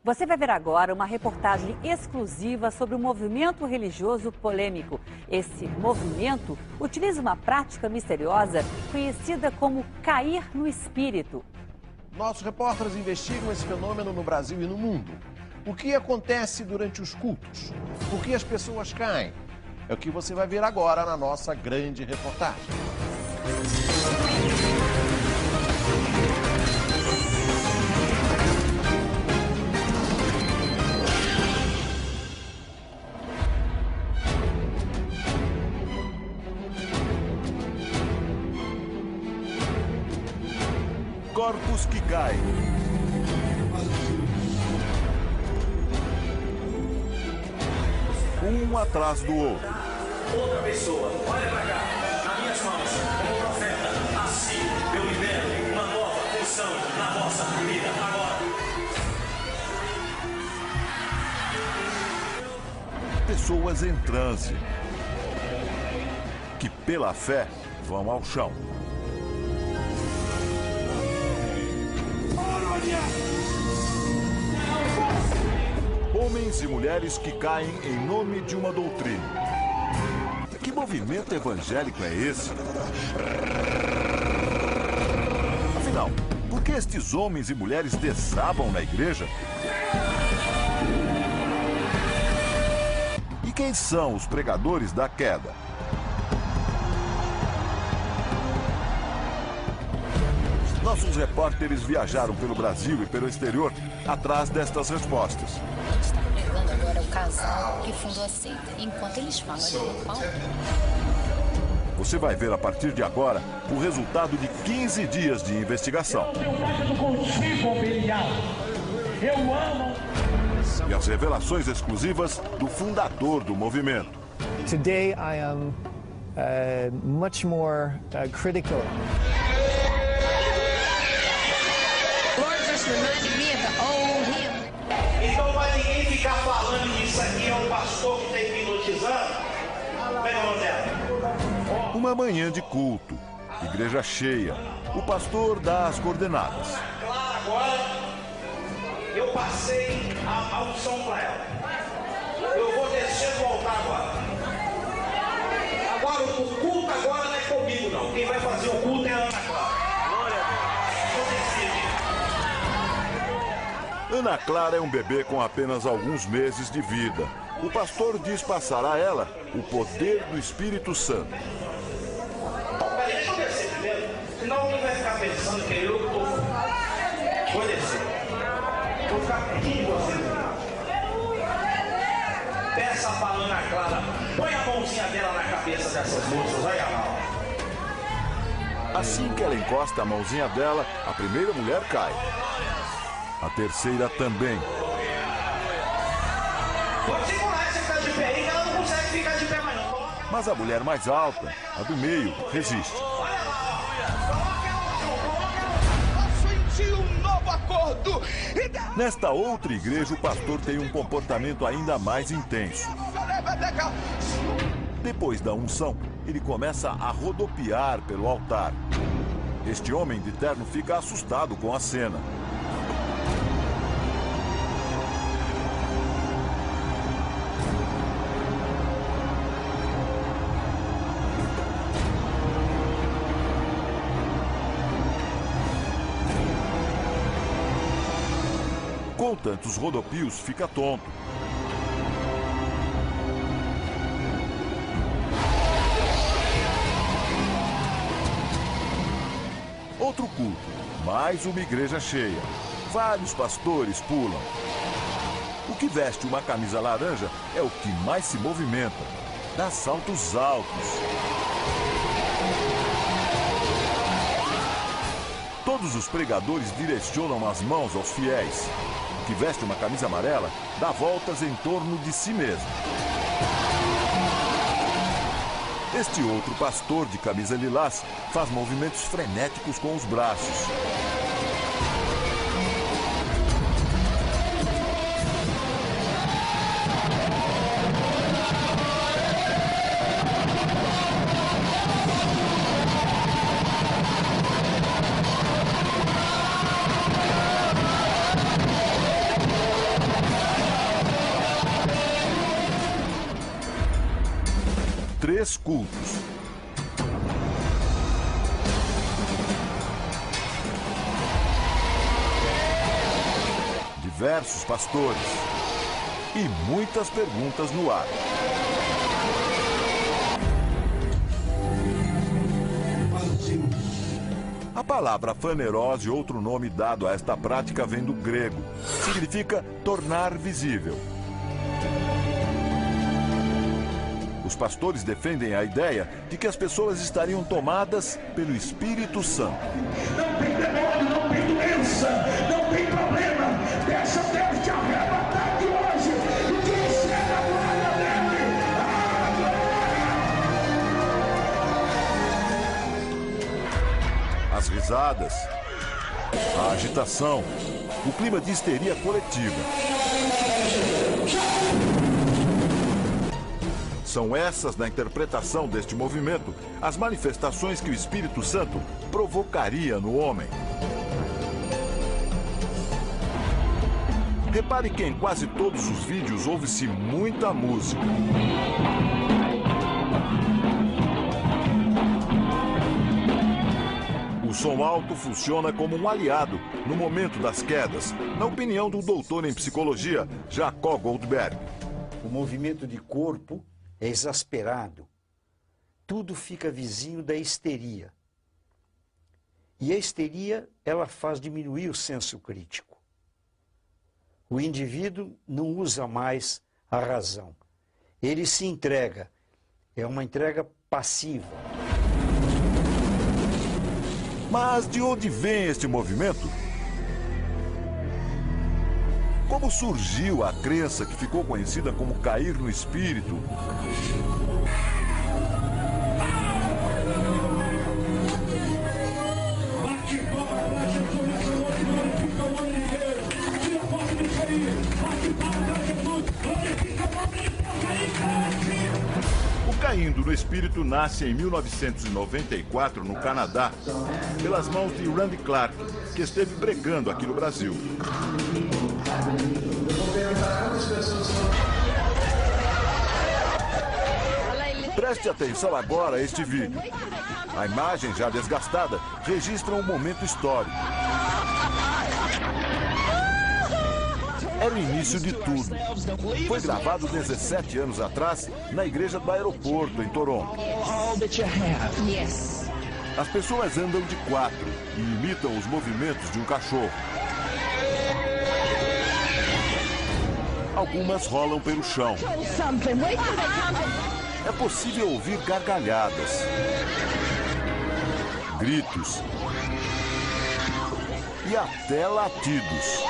Você vai ver agora uma reportagem exclusiva sobre um movimento religioso polêmico. Esse movimento utiliza uma prática misteriosa conhecida como cair no espírito. Nossos repórteres investigam esse fenômeno no Brasil e no mundo. O que acontece durante os cultos? Por que as pessoas caem? É o que você vai ver agora na nossa grande reportagem. Corpos que caem. Um atrás do outro. Outra pessoa, olha pra cá, nas minhas mãos, como profeta, assim eu libero uma nova função na vossa vida agora. Pessoas em transe, que pela fé vão ao chão. Homens e mulheres que caem em nome de uma doutrina. Que movimento evangélico é esse? Afinal, por que estes homens e mulheres desabam na igreja? E quem são os pregadores da queda? Nossos repórteres viajaram pelo Brasil e pelo exterior atrás destas respostas. Está pregando agora o casal que fundou a seita. Enquanto eles falam ali no palco. Você vai ver a partir de agora o resultado de 15 dias de investigação. E as revelações exclusivas do fundador do movimento. Today I am much more critical. Então vai ninguém ficar falando que isso aqui é um pastor que está hipnotizando? Pega a mão dela. Uma manhã de culto, igreja cheia, o pastor dá as coordenadas. Claro, agora eu passei a unção para ela. Eu vou descer do altar agora. Agora o culto agora não é comigo não. Quem vai fazer o culto é a Ana Clara. Ana Clara é um bebê com apenas alguns meses de vida. O pastor diz passar a ela o poder do Espírito Santo. Peraí, deixa eu descer primeiro, senão alguém vai ficar pensando que eu estou... Vou descer. Vou ficar pertinho de você. Peça para Ana Clara, põe a mãozinha dela na cabeça dessas moças, olha lá. Assim que ela encosta a mãozinha dela, a primeira mulher cai. A terceira também. Pode segurar essa que está de pé aí, que ela não consegue ficar de pé mais não. Mas a mulher mais alta, a do meio, resiste. Olha lá, Senti um novo acordo. Nesta outra igreja, o pastor tem um comportamento ainda mais intenso. Depois da unção, ele começa a rodopiar pelo altar. Este homem de terno fica assustado com a cena. Com tantos rodopios, fica tonto. Outro culto, mais uma igreja cheia. Vários pastores pulam. O que veste uma camisa laranja é o que mais se movimenta. Dá saltos altos. Todos os pregadores direcionam as mãos aos fiéis. O que veste uma camisa amarela dá voltas em torno de si mesmo. Este outro pastor de camisa lilás faz movimentos frenéticos com os braços. 3 cultos. Diversos pastores e muitas perguntas no ar. A palavra fanerose, outro nome dado a esta prática, vem do grego. Significa tornar visível. Os pastores defendem a ideia de que as pessoas estariam tomadas pelo Espírito Santo. Não tem demônio, não tem doença, não tem problema. Peça a Deus te arrebatar de hoje e te encher a glória dele. As risadas, a agitação, o clima de histeria coletiva. São essas, na interpretação deste movimento, as manifestações que o Espírito Santo provocaria no homem. Repare que em quase todos os vídeos ouve-se muita música. O som alto funciona como um aliado no momento das quedas, na opinião do doutor em psicologia, Jacob Goldberg. O movimento de corpo é exasperado. Tudo fica vizinho da histeria. E a histeria, ela faz diminuir o senso crítico. O indivíduo não usa mais a razão. Ele se entrega. É uma entrega passiva. Mas de onde vem este movimento? Como surgiu a crença que ficou conhecida como cair no espírito? O Caindo no Espírito nasce em 1994 no Canadá, pelas mãos de Randy Clark, que esteve pregando aqui no Brasil. Preste atenção agora a este vídeo. A imagem, já desgastada, registra um momento histórico. Era o início de tudo. Foi gravado 17 anos atrás na igreja do aeroporto, em Toronto. As pessoas andam de 4 e imitam os movimentos de um cachorro. Algumas rolam pelo chão. É possível ouvir gargalhadas, gritos e até latidos.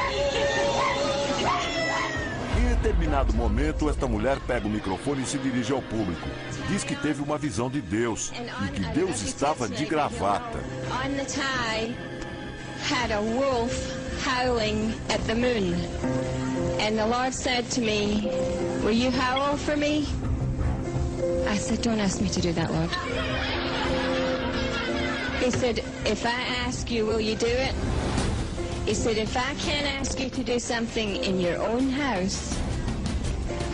Em determinado momento, esta mulher pega o microfone e se dirige ao público. Diz que teve uma visão de Deus e que Deus estava de gravata. On the tie had a wolf howling at the moon. And the Lord said to me, "Will you howl for me?" I said, "Don't ask me to do that, Lord." He said, "If I ask you, will you do it?" He said, "If I can't ask you to do something in your own house,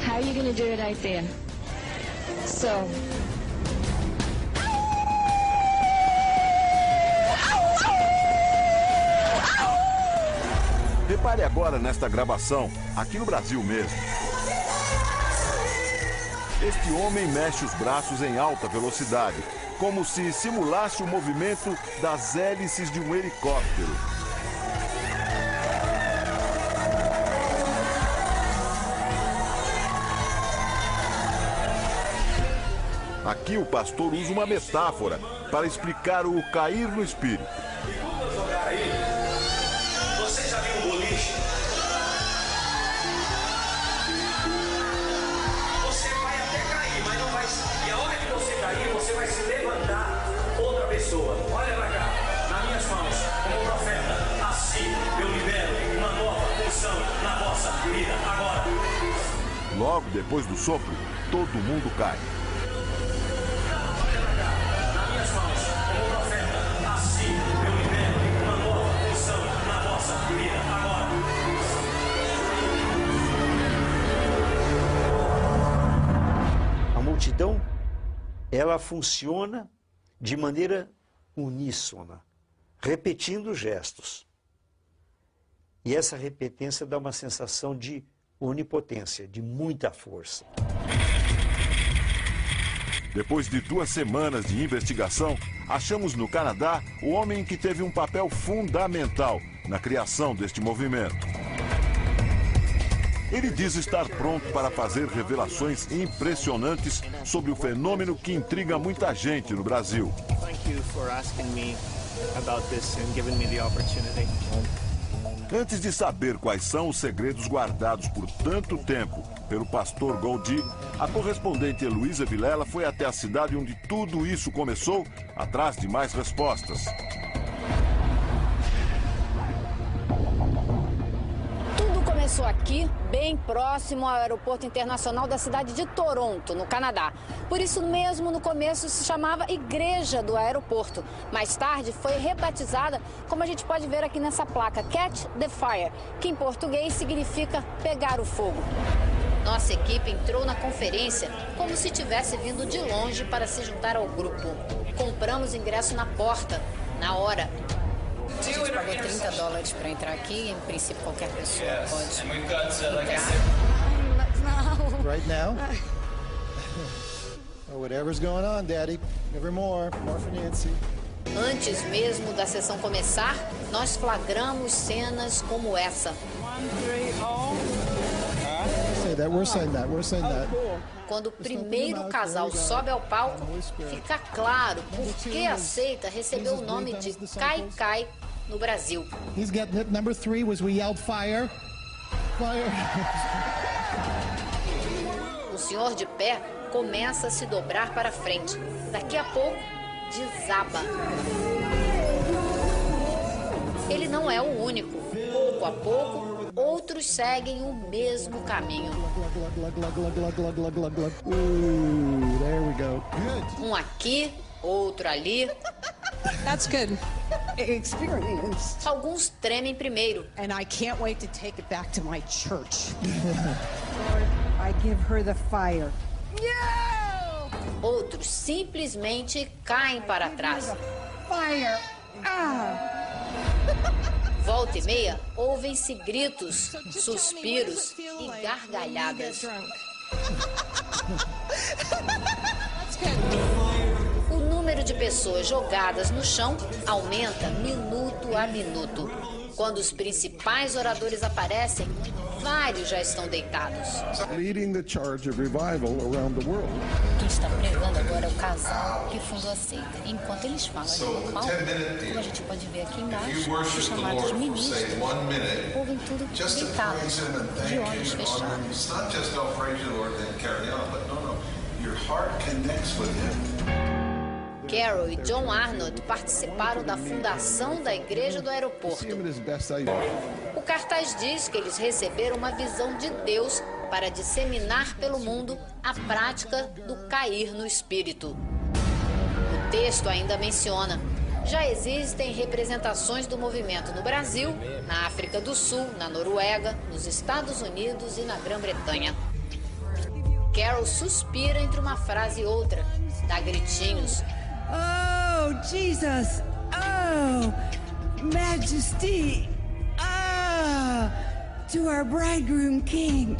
how are you going to do it out there?" So... Repare agora nesta gravação, aqui no Brasil mesmo. Este homem mexe os braços em alta velocidade, como se simulasse o movimento das hélices de um helicóptero. Aqui o pastor usa uma metáfora para explicar o cair no espírito. Você já viu um boliche? Você vai até cair, mas não vai. E a hora que você cair, você vai se levantar outra pessoa. Olha pra cá, nas minhas mãos, como profeta, assim eu libero uma nova unção na vossa vida agora. Logo depois do sopro, todo mundo cai. A multidão ela funciona de maneira uníssona, repetindo gestos. E essa repetência dá uma sensação de onipotência, de muita força. Depois de 2 semanas de investigação, achamos no Canadá o homem que teve um papel fundamental na criação deste movimento. Ele diz estar pronto para fazer revelações impressionantes sobre o fenômeno que intriga muita gente no Brasil. Antes de saber quais são os segredos guardados por tanto tempo pelo pastor Goldi, a correspondente Heloísa Vilela foi até a cidade onde tudo isso começou, atrás de mais respostas. Começou aqui, bem próximo ao aeroporto internacional da cidade de Toronto, no Canadá. Por isso mesmo, no começo se chamava Igreja do Aeroporto. Mais tarde foi rebatizada, como a gente pode ver aqui nessa placa, Catch the Fire, que em português significa pegar o fogo. Nossa equipe entrou na conferência como se tivesse vindo de longe para se juntar ao grupo. Compramos ingresso na porta, na hora. A gente pagou $30 para entrar aqui, em princípio qualquer pessoa pode entrar. Right now? Oh, whatever's going on, Daddy. Never more for Nancy. Antes mesmo da sessão começar, nós flagramos cenas como essa. Say that, we're saying that. Quando o primeiro casal sobe ao palco, fica claro por que a seita recebeu o nome de Kai Kai no Brasil. He's getting it. Number 3 was we yelled fire. Fire. O senhor de pé começa a se dobrar para frente. Daqui a pouco, desaba. Ele não é o único. Pouco a pouco, outros seguem o mesmo caminho. There we go. Um aqui, outro ali. That's good experience. Alguns tremem primeiro. And I can't wait to take it back to my church. Lord, I give her the fire. Yeah! Outros simplesmente caem para trás. Fire. Volta e meia, ouvem-se gritos, suspiros e gargalhadas. O número de pessoas jogadas no chão aumenta minuto a minuto. Quando os principais oradores aparecem, vários já estão deitados. Quem está pregando agora é o casal que fundou a seita. Enquanto eles falam no palco, como a gente pode ver aqui embaixo, os chamados ministros ouvem tudo deitados, de olhos fechados. Carol e John Arnott participaram da fundação da Igreja do Aeroporto. O cartaz diz que eles receberam uma visão de Deus para disseminar pelo mundo a prática do cair no espírito. O texto ainda menciona: já existem representações do movimento no Brasil, na África do Sul, na Noruega, nos Estados Unidos e na Grã-Bretanha. Carol suspira entre uma frase e outra, dá gritinhos. Oh, Jesus! Oh, Majesty! Ah, to our bridegroom king!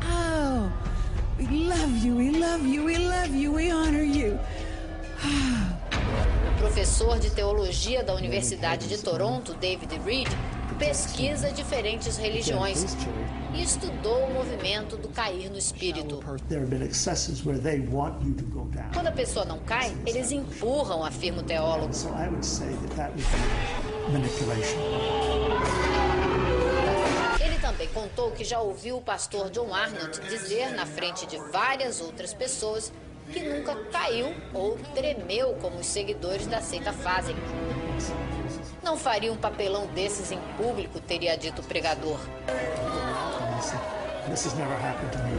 Oh, we love you, we love you, we love you, we honor you! O professor de teologia da Universidade de Toronto, David Reed, pesquisa diferentes religiões e estudou o movimento do cair no espírito. Quando a pessoa não cai, eles empurram, afirma o teólogo. Ele também contou que já ouviu o pastor John Arnott dizer na frente de várias outras pessoas que nunca caiu ou tremeu como os seguidores da seita fazem. Não faria um papelão desses em público, teria dito o pregador. This has never happened to me.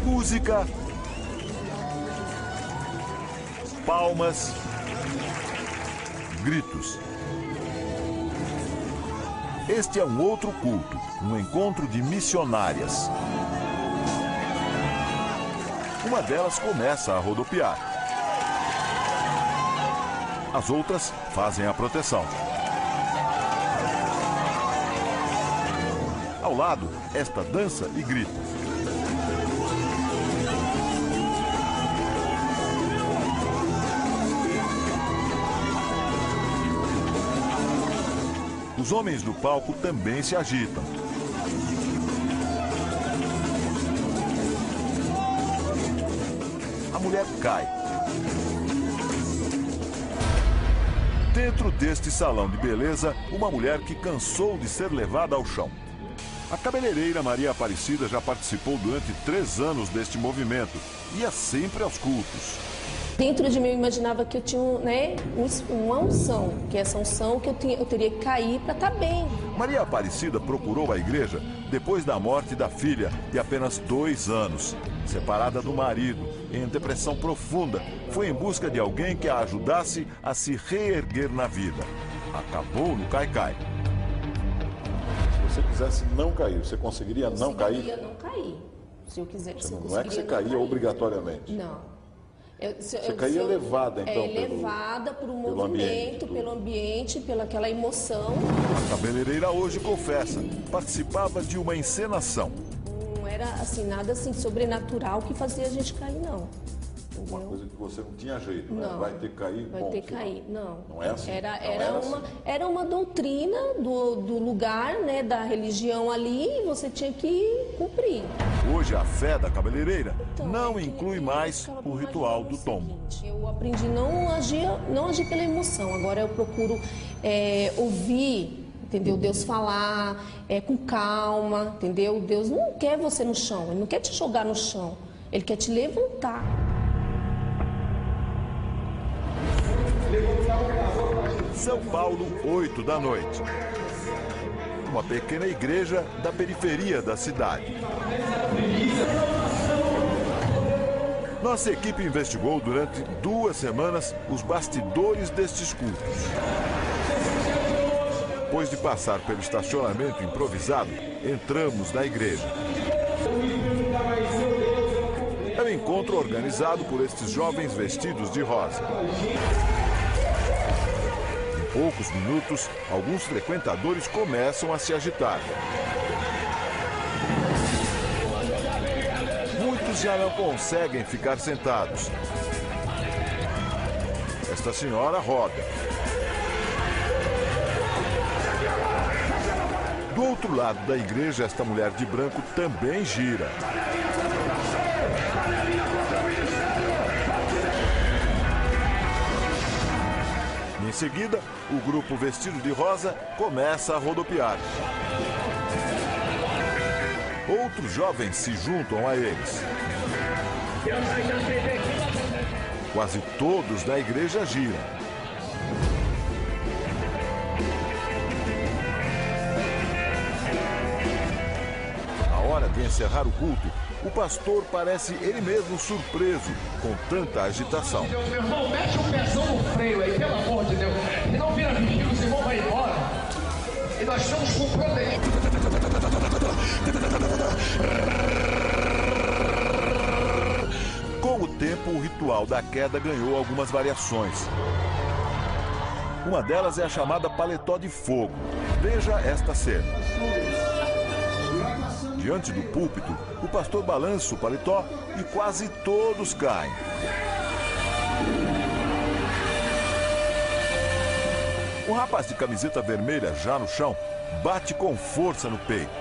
Música, palmas, gritos. Este é um outro culto, um encontro de missionárias. Uma delas começa a rodopiar. As outras fazem a proteção. Ao lado, esta dança e grita. Os homens do palco também se agitam. A mulher cai. Dentro deste salão de beleza, uma mulher que cansou de ser levada ao chão. A cabeleireira Maria Aparecida já participou durante 3 anos deste movimento. Ia sempre aos cultos. Dentro de mim eu imaginava que eu tinha uma unção, que essa unção que eu teria que cair para estar bem. Maria Aparecida procurou a igreja depois da morte da filha, de apenas 2 anos. Separada do marido, em depressão profunda, foi em busca de alguém que a ajudasse a se reerguer na vida. Acabou no cai-cai. Se você quisesse não cair, você conseguiria não cair? Eu conseguiria não cair, se eu quisesse. Não é que você caía obrigatoriamente? Não. Você caía levada, então? Levada por um movimento, pelo ambiente, pelaquela emoção. A cabeleireira hoje confessa, participava de uma encenação. Não era assim, nada assim sobrenatural que fazia a gente cair, não. Uma coisa que você não tinha jeito, né? Não. Vai ter que cair, vai ter que cair, não. Não é assim? Era uma doutrina do lugar, né, da religião ali, e você tinha que cumprir. Hoje a fé da cabeleireira não inclui mais o ritual do tombo. Eu aprendi não agir pela emoção, agora eu procuro ouvir, entendeu? Deus falar com calma, entendeu? Deus não quer você no chão, Ele não quer te jogar no chão, Ele quer te levantar. São Paulo, 8 da noite. Uma pequena igreja da periferia da cidade. Nossa equipe investigou durante 2 semanas os bastidores destes cultos. Depois de passar pelo estacionamento improvisado, entramos na igreja. É um encontro organizado por estes jovens vestidos de rosa. Em poucos minutos, alguns frequentadores começam a se agitar. Muitos já não conseguem ficar sentados. Esta senhora roda. Do outro lado da igreja, esta mulher de branco também gira. Em seguida, o grupo vestido de rosa começa a rodopiar. Outros jovens se juntam a eles. Quase todos da igreja giram. Na hora de encerrar o culto, o pastor parece ele mesmo surpreso com tanta agitação. Meu irmão, mete um pezão no freio aí, pelo amor de Deus. E não vira menino, os irmãos vão embora. E nós estamos com proteína. Com o tempo, o ritual da queda ganhou algumas variações. Uma delas é a chamada paletó de fogo. Veja esta cena. Diante do púlpito, o pastor balança o paletó e quase todos caem. Um rapaz de camiseta vermelha, já no chão, bate com força no peito.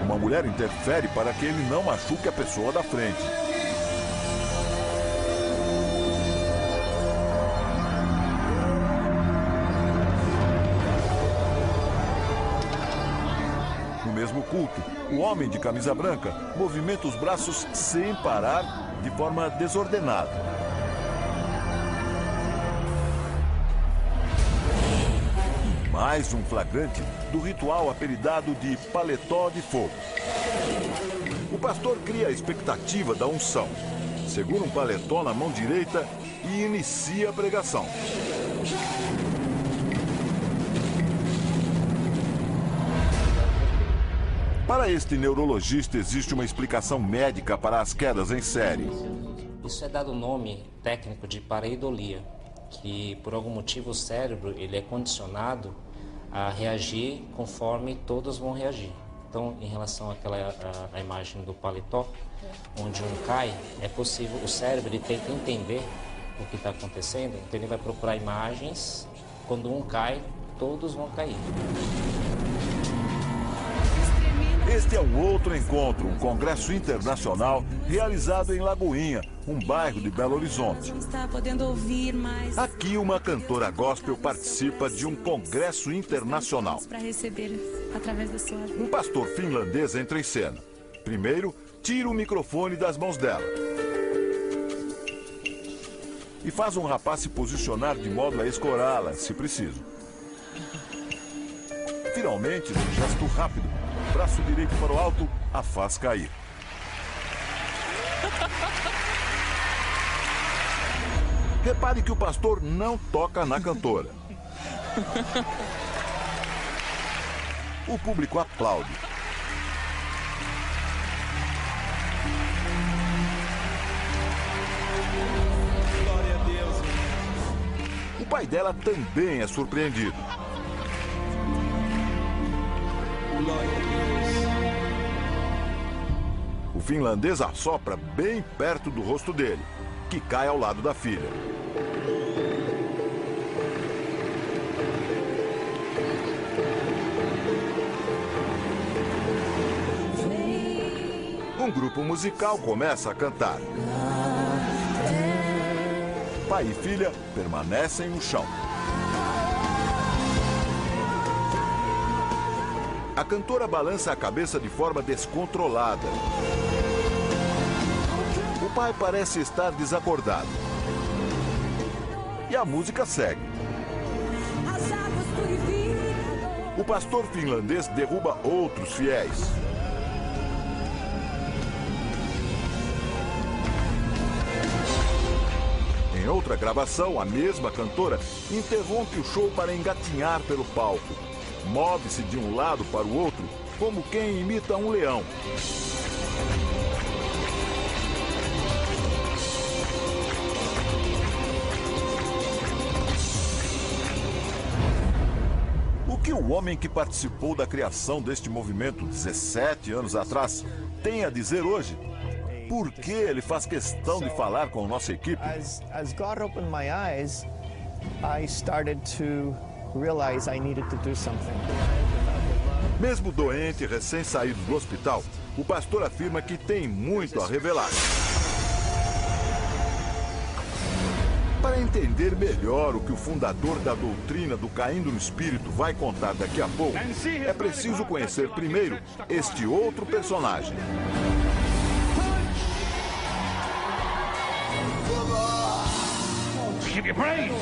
Uma mulher interfere para que ele não machuque a pessoa da frente. No mesmo culto, o homem de camisa branca movimenta os braços sem parar, de forma desordenada. Mais um flagrante do ritual apelidado de paletó de fogo. O pastor cria a expectativa da unção. Segura um paletó na mão direita e inicia a pregação. Para este neurologista, existe uma explicação médica para as quedas em série. Isso é dado o nome técnico de pareidolia, que por algum motivo o cérebro ele é condicionado a reagir conforme todos vão reagir. Então, em relação àquela a imagem do paletó, onde um cai, é possível, o cérebro ele tenta entender o que está acontecendo, então ele vai procurar imagens, quando um cai, todos vão cair. Este é um outro encontro, um congresso internacional realizado em Lagoinha, um bairro de Belo Horizonte. Está podendo ouvir mais. Aqui uma cantora gospel participa de um congresso internacional. Para receber através da sua vida. Um pastor finlandês entra em cena. Primeiro, tira o microfone das mãos dela e faz um rapaz se posicionar de modo a escorá-la, se preciso. Finalmente, num gesto rápido, braço direito para o alto, a faz cair. Repare que o pastor não toca na cantora. O público aplaude. Glória a Deus. O pai dela também é surpreendido. Glória a Deus. O finlandês assopra bem perto do rosto dele, que cai ao lado da filha. Um grupo musical começa a cantar. Pai e filha permanecem no chão. A cantora balança a cabeça de forma descontrolada. O pai parece estar desacordado. E a música segue. O pastor finlandês derruba outros fiéis. Em outra gravação, a mesma cantora interrompe o show para engatinhar pelo palco. Move-se de um lado para o outro, como quem imita um leão. O que o homem que participou da criação deste movimento 17 anos atrás tem a dizer hoje? Por que ele faz questão de falar com nossa equipe? As God opened my eyes, I started to realize I needed to do something. Mesmo doente, recém-saído do hospital, o pastor afirma que tem muito a revelar. Para entender melhor o que o fundador da doutrina do caindo no espírito vai contar daqui a pouco, é preciso conhecer primeiro este outro personagem. Give you praise.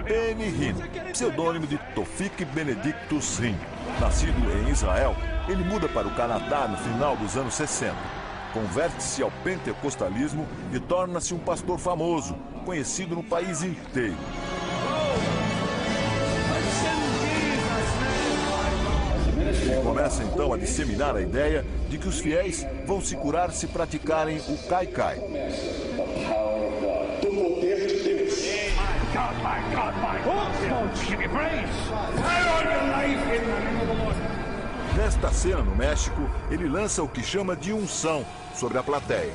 Benny Hinn, pseudônimo de Tofik Benedictus Hinn. Nascido em Israel, ele muda para o Canadá no final dos anos 60. Converte-se ao pentecostalismo e torna-se um pastor famoso, conhecido no país inteiro. Começa então a disseminar a ideia de que os fiéis vão se curar se praticarem o Kaikai. Do poder de Deus. My God. Give you praise. Fire on your life in the name of the Lord. Nesta cena no México, ele lança o que chama de unção sobre a plateia.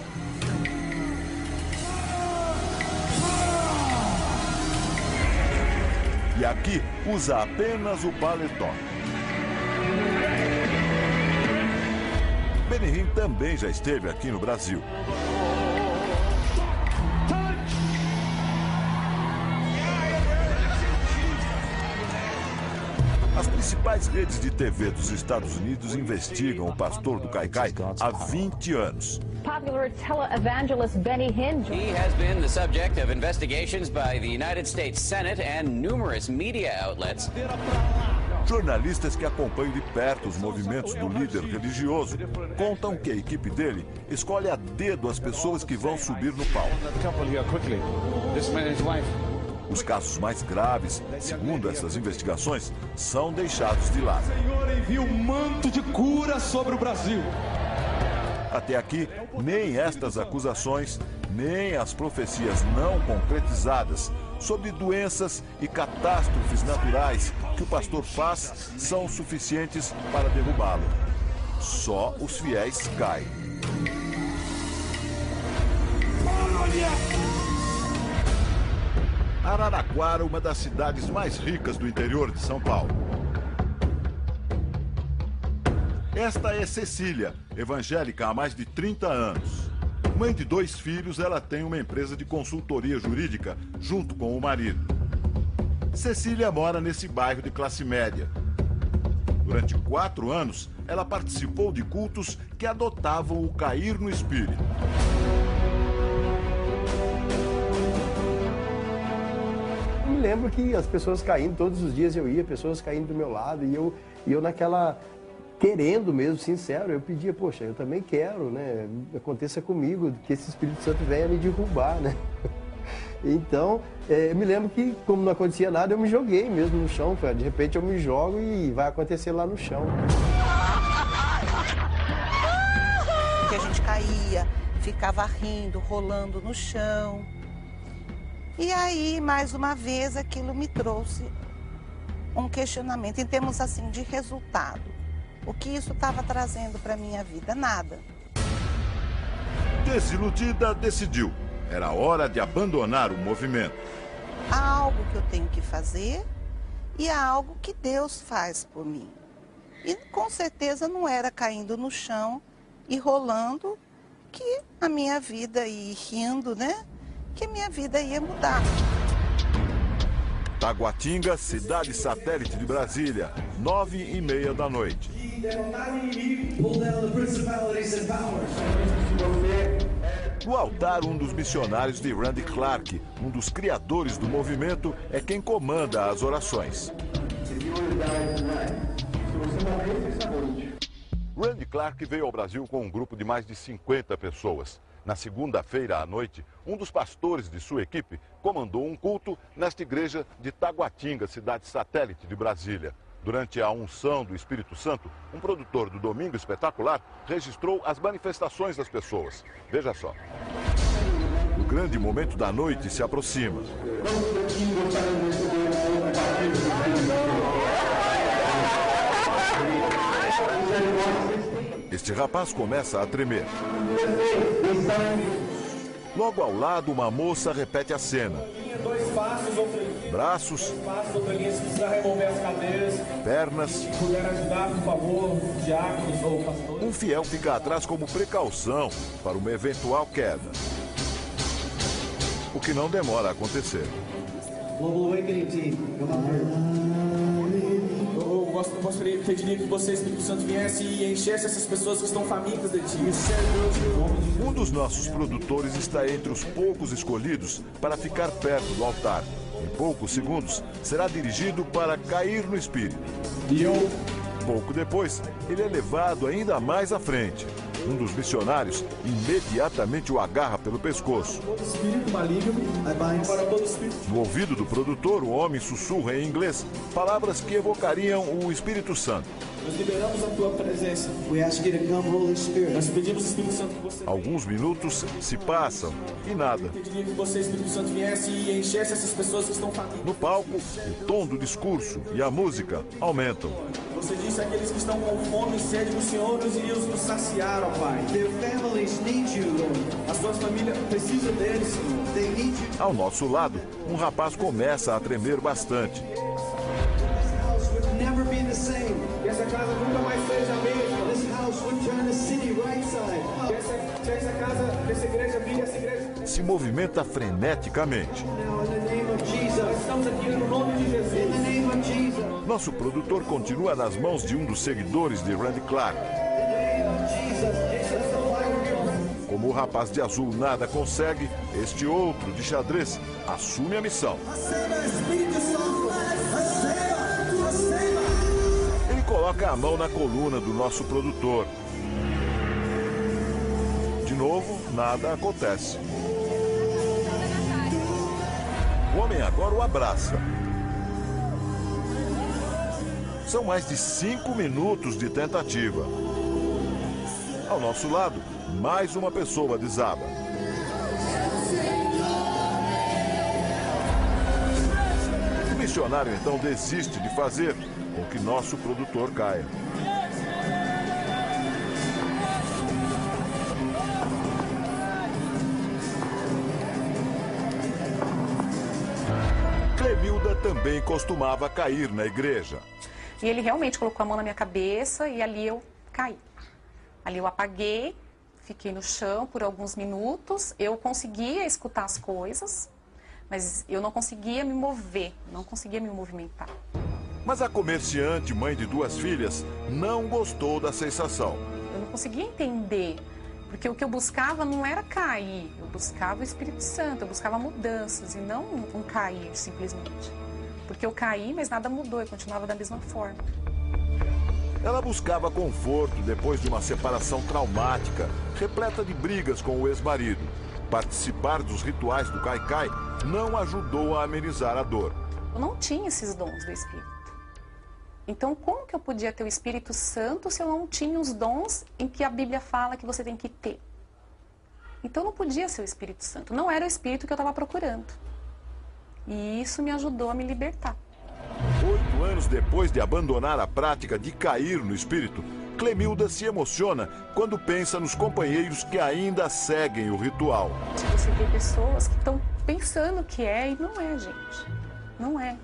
E aqui usa apenas o paletó. Benny Hinn também já esteve aqui no Brasil. As principais redes de TV dos Estados Unidos investigam o pastor do Kaikai há 20 anos. Popular televangelist Benny Hinn. He has been the subject of investigations by the United States Senate and numerous media outlets. Jornalistas que acompanham de perto os movimentos do líder religioso contam que a equipe dele escolhe a dedo as pessoas que vão subir no palco. Os casos mais graves, segundo essas investigações, são deixados de lado. O Senhor envia um manto de cura sobre o Brasil. Até aqui, nem estas acusações, nem as profecias não concretizadas sobre doenças e catástrofes naturais que o pastor faz são suficientes para derrubá-lo. Só os fiéis caem. Araraquara, uma das cidades mais ricas do interior de São Paulo. Esta é Cecília, evangélica há mais de 30 anos. Mãe de 2 filhos, ela tem uma empresa de consultoria jurídica junto com o marido. Cecília mora nesse bairro de classe média. Durante 4 anos, ela participou de cultos que adotavam o cair no espírito. Eu me lembro que as pessoas caindo, todos os dias eu ia, pessoas caindo do meu lado, e eu naquela, querendo mesmo, sincero, eu pedia, poxa, eu também quero, né, aconteça comigo, que esse Espírito Santo venha me derrubar, né. Então, eu me lembro que, como não acontecia nada, eu me joguei mesmo no chão, de repente eu me jogo e vai acontecer lá no chão. Que a gente caía, ficava rindo, rolando no chão. E aí, mais uma vez, aquilo me trouxe um questionamento em termos assim de resultado. O que isso estava trazendo para a minha vida? Nada. Desiludida, decidiu. Era hora de abandonar o movimento. Há algo que eu tenho que fazer e há algo que Deus faz por mim. E com certeza não era caindo no chão e rolando que a minha vida e rindo, né? Que a minha vida ia mudar. Taguatinga, cidade satélite de Brasília, 9h30 da noite. No altar, um dos missionários de Randy Clark, um dos criadores do movimento, é quem comanda as orações. Randy Clark veio ao Brasil com um grupo de mais de 50 pessoas. Na segunda-feira à noite, um dos pastores de sua equipe comandou um culto nesta igreja de Taguatinga, cidade satélite de Brasília. Durante a unção do Espírito Santo, um produtor do Domingo Espetacular registrou as manifestações das pessoas. Veja só. O grande momento da noite se aproxima. Este rapaz começa a tremer. Logo ao lado, uma moça repete a cena. Braços, pernas. Um fiel fica atrás como precaução para uma eventual queda. O que não demora a acontecer. Eu gostaria, pediria que você, Espírito Santo, viesse e enchesse essas pessoas que estão famintas de ti. Um dos nossos produtores está entre os poucos escolhidos para ficar perto do altar. Em poucos segundos, será dirigido para cair no espírito. Pouco depois, ele é levado ainda mais à frente. Um dos missionários imediatamente o agarra pelo pescoço. No ouvido do produtor, o homem sussurra em inglês palavras que evocariam o Espírito Santo. Nós liberamos a tua presença. Nós pedimos, Espírito Santo, que você... Alguns minutos se passam e nada. Eu pediria que você, Espírito Santo, viesse e enchesse essas pessoas que estão famintas. No palco, o tom do discurso e a música aumentam. Você disse àqueles que estão com fome e sede do Senhor, os irias nos saciar, ó Pai. Their families need you, Lord. As suas famílias precisam deles, Senhor. They need you. Ao nosso lado, um rapaz começa a tremer bastante. Never be the same. Que essa casa nunca mais seja a mesma. This house would turn the city right side. Que essa casa, que essa igreja vire essa igreja. Se movimenta freneticamente. Estamos aqui no nome de Jesus. In the name of Jesus. Nosso produtor continua nas mãos de um dos seguidores de Randy Clark. Como o rapaz de azul nada consegue, este outro de xadrez assume a missão. Ele coloca a mão na coluna do nosso produtor. De novo, nada acontece. O homem agora o abraça. São mais de 5 minutos de tentativa. Ao nosso lado, mais uma pessoa desaba. O missionário então desiste de fazer com que nosso produtor caia. Clemilda também costumava cair na igreja. E ele realmente colocou a mão na minha cabeça e ali eu caí. Ali eu apaguei, fiquei no chão por alguns minutos. Eu conseguia escutar as coisas, mas eu não conseguia me mover, não conseguia me movimentar. Mas a comerciante, mãe de 2 filhas, não gostou da sensação. Eu não conseguia entender, porque o que eu buscava não era cair, eu buscava o Espírito Santo, eu buscava mudanças e não um cair simplesmente. Porque eu caí, mas nada mudou, eu continuava da mesma forma. Ela buscava conforto depois de uma separação traumática, repleta de brigas com o ex-marido. Participar dos rituais do Kaikai não ajudou a amenizar a dor. Eu não tinha esses dons do Espírito. Então, como que eu podia ter o Espírito Santo se eu não tinha os dons em que a Bíblia fala que você tem que ter? Então, não podia ser o Espírito Santo. Não era o Espírito que eu estava procurando. E isso me ajudou a me libertar. 8 anos depois de abandonar a prática de cair no espírito, Clemilda se emociona quando pensa nos companheiros que ainda seguem o ritual. Você vê pessoas que estão pensando que é e não é, gente. Não é.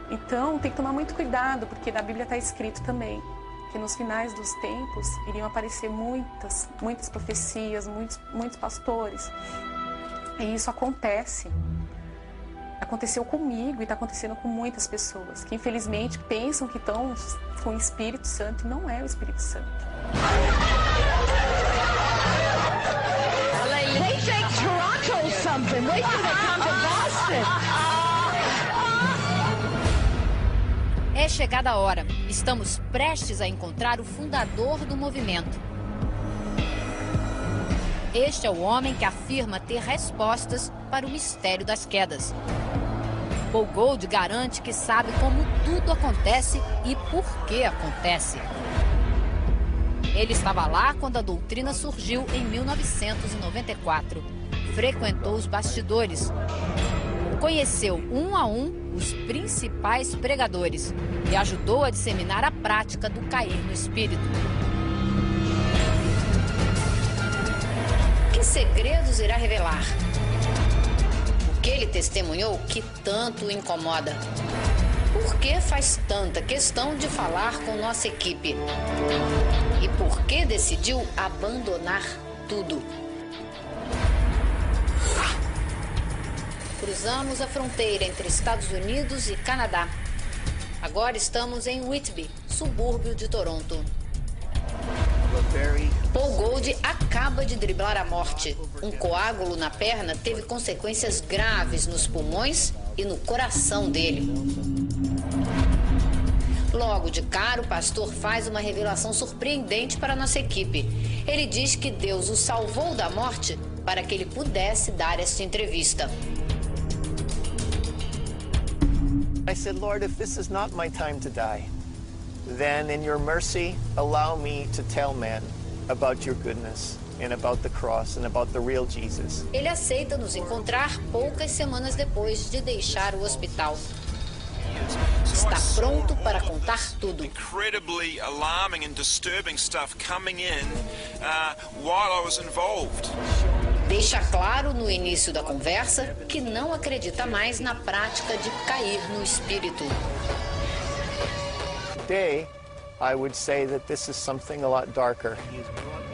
Então, tem que tomar muito cuidado, porque na Bíblia está escrito também que nos finais dos tempos iriam aparecer muitas profecias, muitos pastores. E isso acontece. Aconteceu comigo e está acontecendo com muitas pessoas que infelizmente pensam que estão com o Espírito Santo e não é o Espírito Santo. They think Toronto's something. Wait till they come to Boston. É chegada a hora. Estamos prestes a encontrar o fundador do movimento. Este é o homem que afirma ter respostas para o mistério das quedas. Paul Gold garante que sabe como tudo acontece e por que acontece. Ele estava lá quando a doutrina surgiu em 1994. Frequentou os bastidores. Conheceu um a um os principais pregadores e ajudou a disseminar a prática do cair no espírito. Que segredos irá revelar? O que ele testemunhou que tanto o incomoda? Por que faz tanta questão de falar com nossa equipe? E por que decidiu abandonar tudo? Cruzamos a fronteira entre Estados Unidos e Canadá. Agora estamos em Whitby, subúrbio de Toronto. Paul Gold acaba de driblar a morte. Um coágulo na perna teve consequências graves nos pulmões e no coração dele. Logo de cara, o pastor faz uma revelação surpreendente para a nossa equipe. Ele diz que Deus o salvou da morte para que ele pudesse dar esta entrevista. I said, Lord, if this is not my time to die, then in your mercy, allow me to tell men about your goodness and about the cross and about the real Jesus. Ele aceita nos encontrar poucas semanas depois de deixar o hospital. Está pronto para contar tudo. Incredibly alarming and disturbing stuff coming in while I was involved. Deixa claro no início da conversa que não acredita mais na prática de cair no espírito. Today, I would say that this is something a lot darker.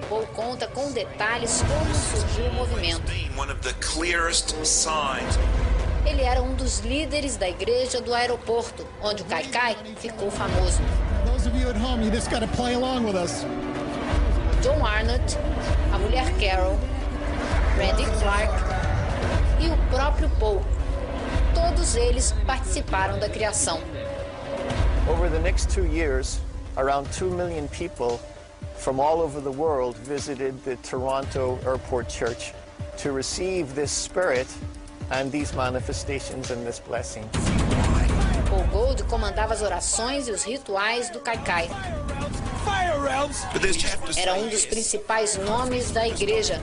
Paul conta com detalhes como surgiu o movimento. One of the clearest signs. Ele era um dos líderes da igreja do aeroporto, onde o Kaikai ficou famoso. Those of you at home, you just got to play along with us. John Arnott, a mulher Carol, Randy Clark e o próprio Paul. Todos eles participaram da criação. Over the next 2 years, around 2 million people from all over the world visited the Toronto Airport Church to receive this spirit and these manifestations and this blessing. Paul Gold comandava as orações e os rituais do Kaikai. Era um dos principais nomes da igreja.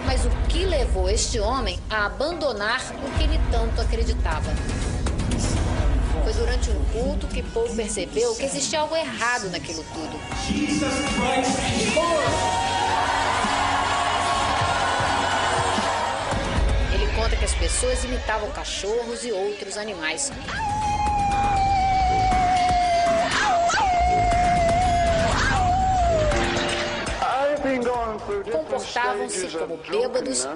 Mas o que levou este homem a abandonar o que ele tanto acreditava? Foi durante um culto que Paul percebeu que existia algo errado naquilo tudo. Ele conta que as pessoas imitavam cachorros e outros animais. Comportavam-se como bêbados.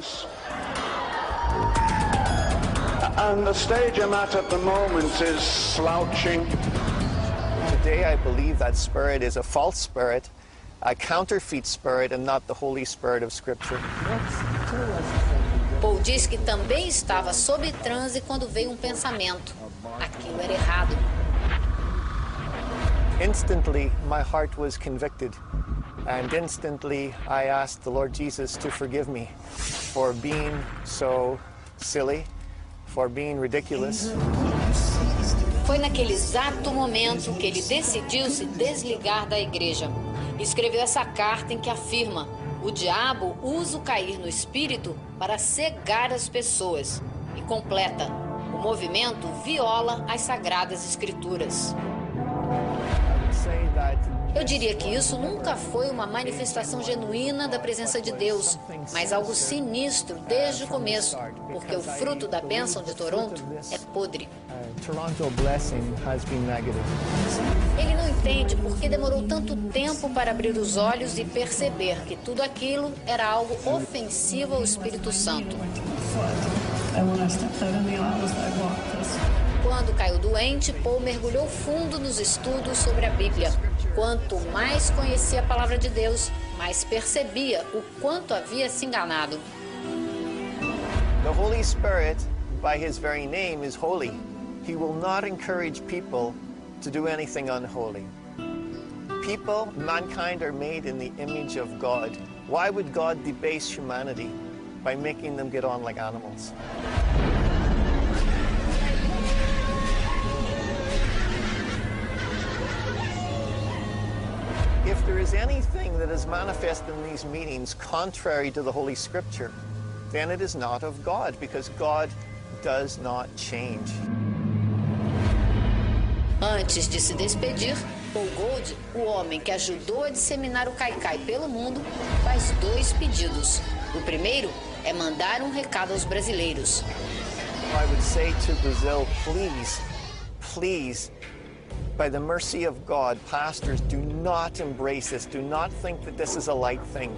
And the stage I'm at the moment is slouching. Today I believe that spirit is a false spirit, a counterfeit spirit, and not the Holy Spirit of Scripture. Paul diz que também estava sob transe quando veio um pensamento. Aquilo era errado. Instantly my heart was convicted, and instantly I asked the Lord Jesus to forgive me for being so silly, for being ridiculous. Foi naquele exato momento que ele decidiu se desligar da igreja. Escreveu essa carta em que afirma: o diabo usa o cair no espírito para cegar as pessoas. E completa: o movimento viola as sagradas escrituras. Eu diria que isso nunca foi uma manifestação genuína da presença de Deus, mas algo sinistro desde o começo, porque o fruto da bênção de Toronto é podre. Ele não entende por que demorou tanto tempo para abrir os olhos e perceber que tudo aquilo era algo ofensivo ao Espírito Santo. Quando caiu doente, Paul mergulhou fundo nos estudos sobre a Bíblia. Quanto mais conhecia a palavra de Deus, mais percebia o quanto havia se enganado. The Holy Spirit, by his very name, is holy. He will not encourage people to do anything unholy. People, mankind, are made in the image of God. Why would God debase humanity by making them get on like animals? If there is anything that is manifest in these meetings contrary to the Holy Scripture, then it is not of God, because God does not change. Antes de se despedir, Paul Gold, o homem que ajudou a disseminar o Kaikai pelo mundo, faz 2 pedidos. O primeiro é mandar um recado aos brasileiros. I would say to Brazil, please, please, by the mercy of God, pastors, do not embrace this. Do not think that this is a light thing.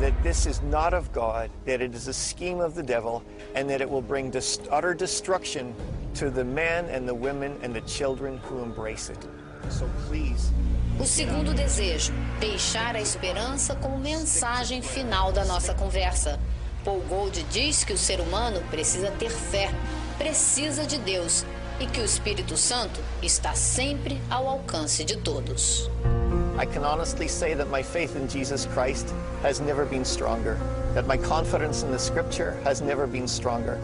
That this is not of God, that it is a scheme of the devil, and that it will bring utter destruction to the men and the women and the children who embrace it. So please. O segundo desejo, deixar a esperança como mensagem final da nossa conversa. Paul Gold diz que o ser humano precisa ter fé, precisa de Deus e que o Espírito Santo está sempre ao alcance de todos. I can honestly say that my faith in Jesus Christ has never been stronger, that my confidence in the Scripture has never been stronger.